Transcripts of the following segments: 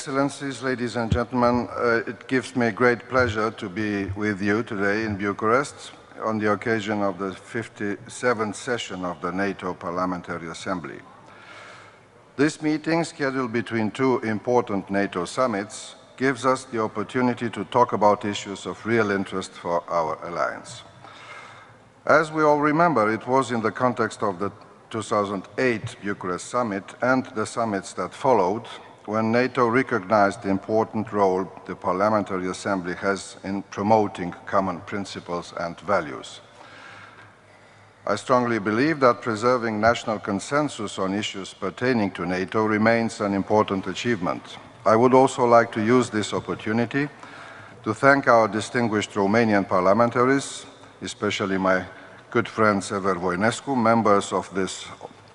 Excellencies, ladies and gentlemen, it gives me great pleasure to be with you today in Bucharest on the occasion of the 57th session of the NATO Parliamentary Assembly. This meeting, scheduled between two important NATO summits, gives us the opportunity to talk about issues of real interest for our alliance. As we all remember, it was in the context of the 2008 Bucharest summit and the summits that followed when NATO recognized the important role the Parliamentary Assembly has in promoting common principles and values. I strongly believe that preserving national consensus on issues pertaining to NATO remains an important achievement. I would also like to use this opportunity to thank our distinguished Romanian parliamentaries, especially my good friend Sever Voinescu, members of this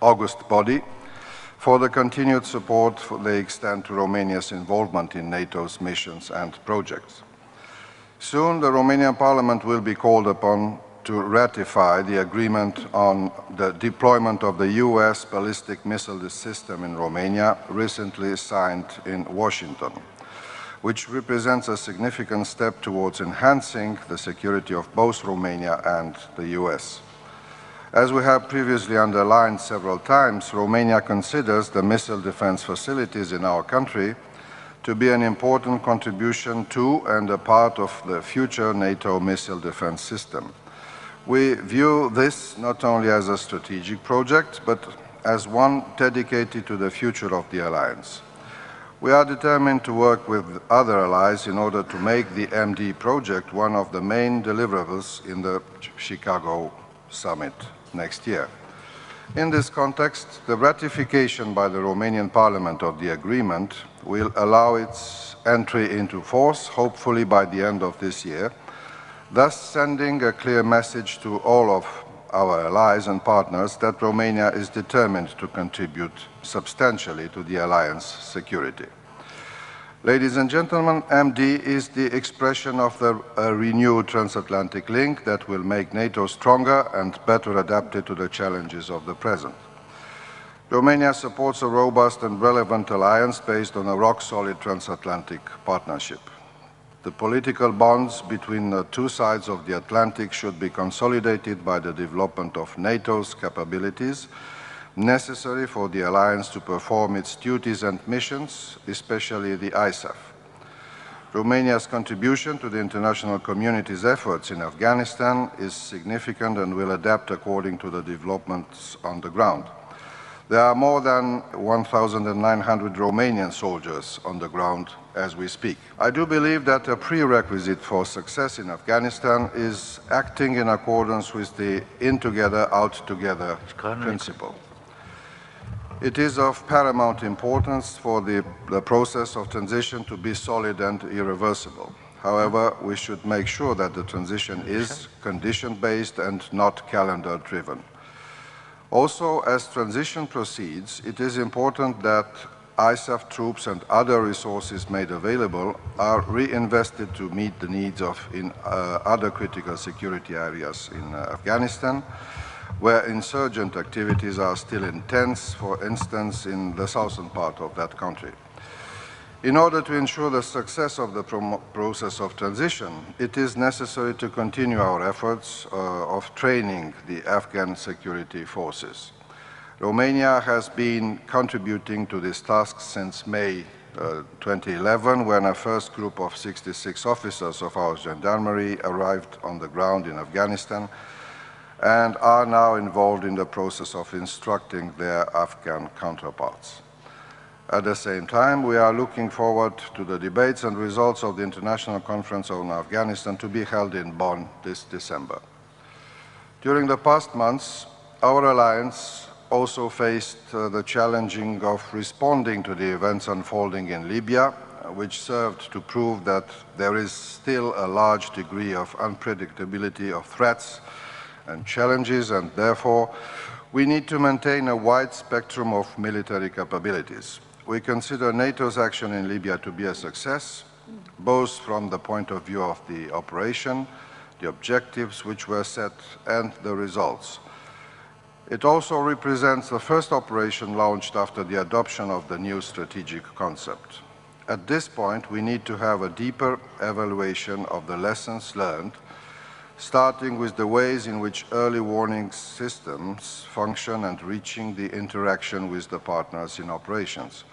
august body, for the continued support they extend to Romania's involvement in NATO's missions and projects. Soon, the Romanian Parliament will be called upon to ratify the agreement on the deployment of the US ballistic missile system in Romania, recently signed in Washington, which represents a significant step towards enhancing the security of both Romania and the US. As we have previously underlined several times, Romania considers the missile defense facilities in our country to be an important contribution to and a part of the future NATO missile defense system. We view this not only as a strategic project, but as one dedicated to the future of the alliance. We are determined to work with other allies in order to make the MD project one of the main deliverables in the Chicago summit next year. In this context, the ratification by the Romanian Parliament of the agreement will allow its entry into force, hopefully by the end of this year, thus sending a clear message to all of our allies and partners that Romania is determined to contribute substantially to the alliance security. Ladies and gentlemen, MD is the expression of the renewed transatlantic link that will make NATO stronger and better adapted to the challenges of the present. Romania supports a robust and relevant alliance based on a rock-solid transatlantic partnership. The political bonds between the two sides of the Atlantic should be consolidated by the development of NATO's capabilities necessary for the alliance to perform its duties and missions, especially the ISAF. Romania's contribution to the international community's efforts in Afghanistan is significant and will adapt according to the developments on the ground. There are more than 1,900 Romanian soldiers on the ground as we speak. I do believe that a prerequisite for success in Afghanistan is acting in accordance with the in together, out together principle. It is of paramount importance for the process of transition to be solid and irreversible. However, we should make sure that the transition is condition-based and not calendar-driven. Also, as transition proceeds, it is important that ISAF troops and other resources made available are reinvested to meet the needs of other critical security areas in Afghanistan, where insurgent activities are still intense, for instance, in the southern part of that country. In order to ensure the success of the process of transition, it is necessary to continue our efforts of training the Afghan security forces. Romania has been contributing to this task since May 2011, when a first group of 66 officers of our gendarmerie arrived on the ground in Afghanistan and are now involved in the process of instructing their Afghan counterparts. At the same time, we are looking forward to the debates and results of the International Conference on Afghanistan to be held in Bonn this December. During the past months, our alliance also faced the challenging of responding to the events unfolding in Libya, which served to prove that there is still a large degree of unpredictability of threats and challenges, and therefore we need to maintain a wide spectrum of military capabilities. We consider NATO's action in Libya to be a success, both from the point of view of the operation, the objectives which were set, and the results. It also represents the first operation launched after the adoption of the new strategic concept. At this point, we need to have a deeper evaluation of the lessons learned, starting with the ways in which early warning systems function and reaching the interaction with the partners in operations.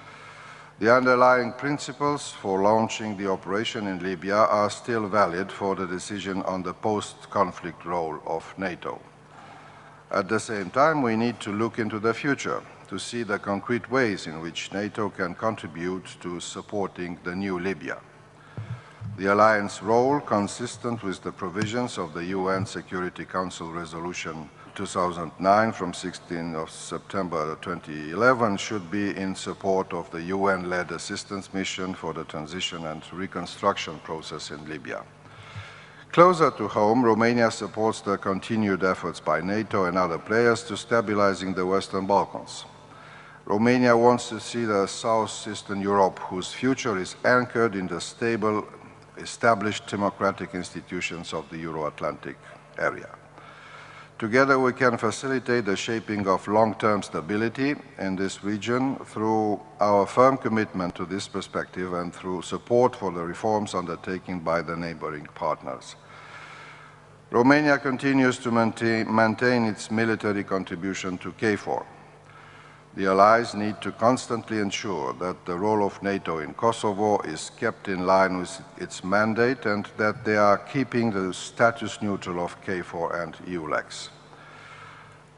The underlying principles for launching the operation in Libya are still valid for the decision on the post-conflict role of NATO. At the same time, we need to look into the future to see the concrete ways in which NATO can contribute to supporting the new Libya. The alliance role, consistent with the provisions of the UN Security Council Resolution 2009 from 16 of September 2011, should be in support of the UN-led assistance mission for the transition and reconstruction process in Libya. Closer to home, Romania supports the continued efforts by NATO and other players to stabilizing the Western Balkans. Romania wants to see the Southeastern Europe, whose future is anchored in the stable, established democratic institutions of the Euro-Atlantic area. Together we can facilitate the shaping of long-term stability in this region through our firm commitment to this perspective and through support for the reforms undertaken by the neighboring partners. Romania continues to maintain its military contribution to KFOR. The allies need to constantly ensure that the role of NATO in Kosovo is kept in line with its mandate and that they are keeping the status neutral of KFOR and EULEX.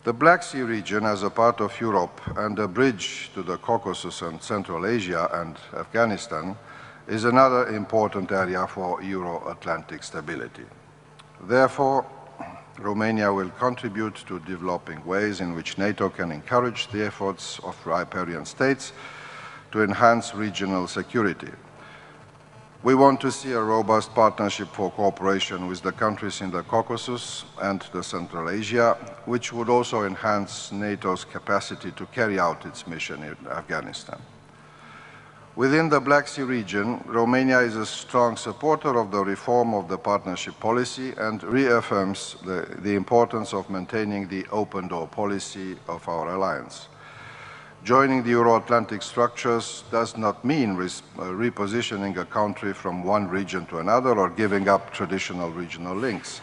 The Black Sea region, as a part of Europe and a bridge to the Caucasus and Central Asia and Afghanistan, is another important area for Euro-Atlantic stability. Therefore, Romania will contribute to developing ways in which NATO can encourage the efforts of riparian states to enhance regional security. We want to see a robust partnership for cooperation with the countries in the Caucasus and the Central Asia, which would also enhance NATO's capacity to carry out its mission in Afghanistan. Within the Black Sea region, Romania is a strong supporter of the reform of the partnership policy and reaffirms the importance of maintaining the open door policy of our alliance. Joining the Euro-Atlantic structures does not mean repositioning a country from one region to another or giving up traditional regional links.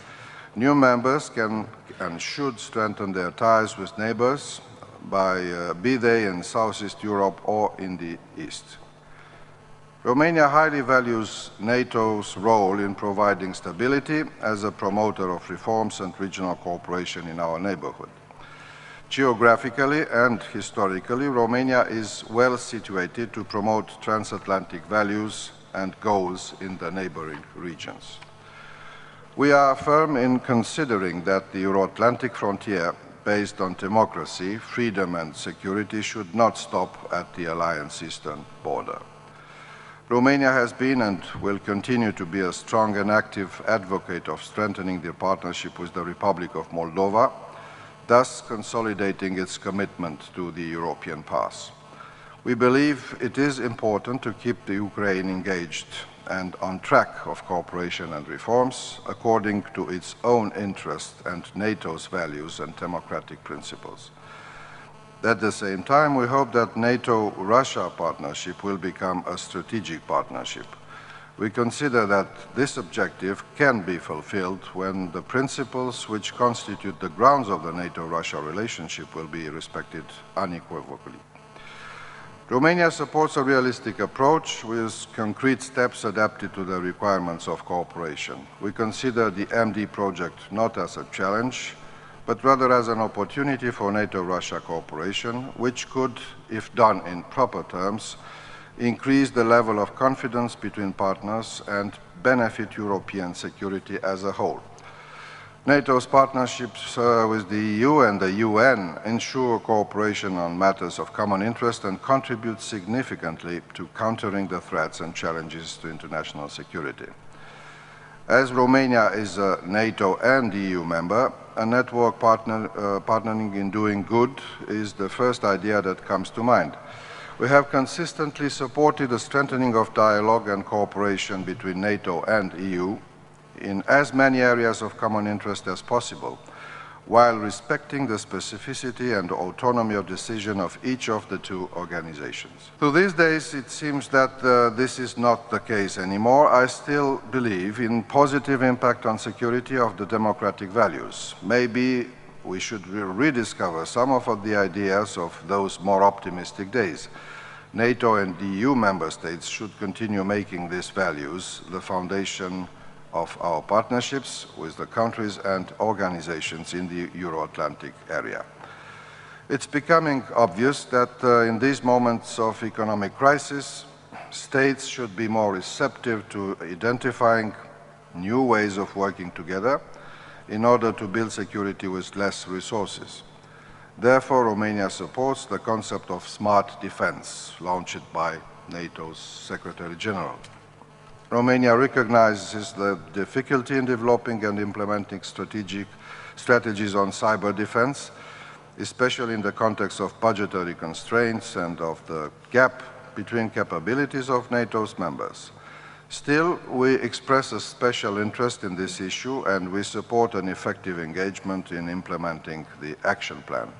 New members can and should strengthen their ties with neighbors, be they in Southeast Europe or in the East. Romania highly values NATO's role in providing stability as a promoter of reforms and regional cooperation in our neighborhood. Geographically and historically, Romania is well situated to promote transatlantic values and goals in the neighboring regions. We are firm in considering that the Euro-Atlantic frontier, based on democracy, freedom and security, should not stop at the alliance's eastern border. Romania has been and will continue to be a strong and active advocate of strengthening the partnership with the Republic of Moldova, thus consolidating its commitment to the European path. We believe it is important to keep the Ukraine engaged and on track of cooperation and reforms according to its own interests and NATO's values and democratic principles. At the same time, we hope that NATO-Russia partnership will become a strategic partnership. We consider that this objective can be fulfilled when the principles which constitute the grounds of the NATO-Russia relationship will be respected unequivocally. Romania supports a realistic approach with concrete steps adapted to the requirements of cooperation. We consider the MD project not as a challenge, but rather as an opportunity for NATO-Russia cooperation, which could, if done in proper terms, increase the level of confidence between partners and benefit European security as a whole. NATO's partnerships with the EU and the UN ensure cooperation on matters of common interest and contribute significantly to countering the threats and challenges to international security. As Romania is a NATO and EU member, a network partnering in doing good is the first idea that comes to mind. We have consistently supported the strengthening of dialogue and cooperation between NATO and EU in as many areas of common interest as possible, while respecting the specificity and autonomy of decision of each of the two organizations. To these days, it seems that this is not the case anymore. I still believe in positive impact on security of the democratic values. Maybe we should rediscover some of the ideas of those more optimistic days. NATO and the EU member states should continue making these values the foundation of our partnerships with the countries and organizations in the Euro-Atlantic area. It's becoming obvious that in these moments of economic crisis, states should be more receptive to identifying new ways of working together in order to build security with less resources. Therefore, Romania supports the concept of smart defense launched by NATO's Secretary General. Romania recognizes the difficulty in developing and implementing strategies on cyber defense, especially in the context of budgetary constraints and of the gap between capabilities of NATO's members. Still, we express a special interest in this issue and we support an effective engagement in implementing the action plan.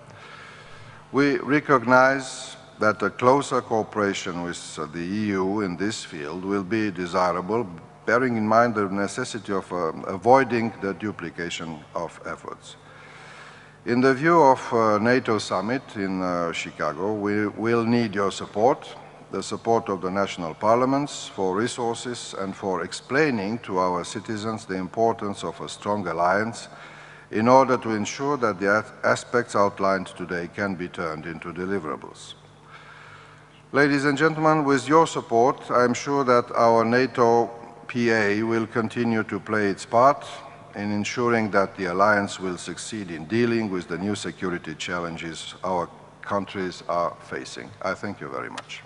We recognize that a closer cooperation with the EU in this field will be desirable, bearing in mind the necessity of avoiding the duplication of efforts. In the view of NATO summit in Chicago, we will need your support, the support of the national parliaments for resources and for explaining to our citizens the importance of a strong alliance in order to ensure that the aspects outlined today can be turned into deliverables. Ladies and gentlemen, with your support, I am sure that our NATO PA will continue to play its part in ensuring that the alliance will succeed in dealing with the new security challenges our countries are facing. I thank you very much.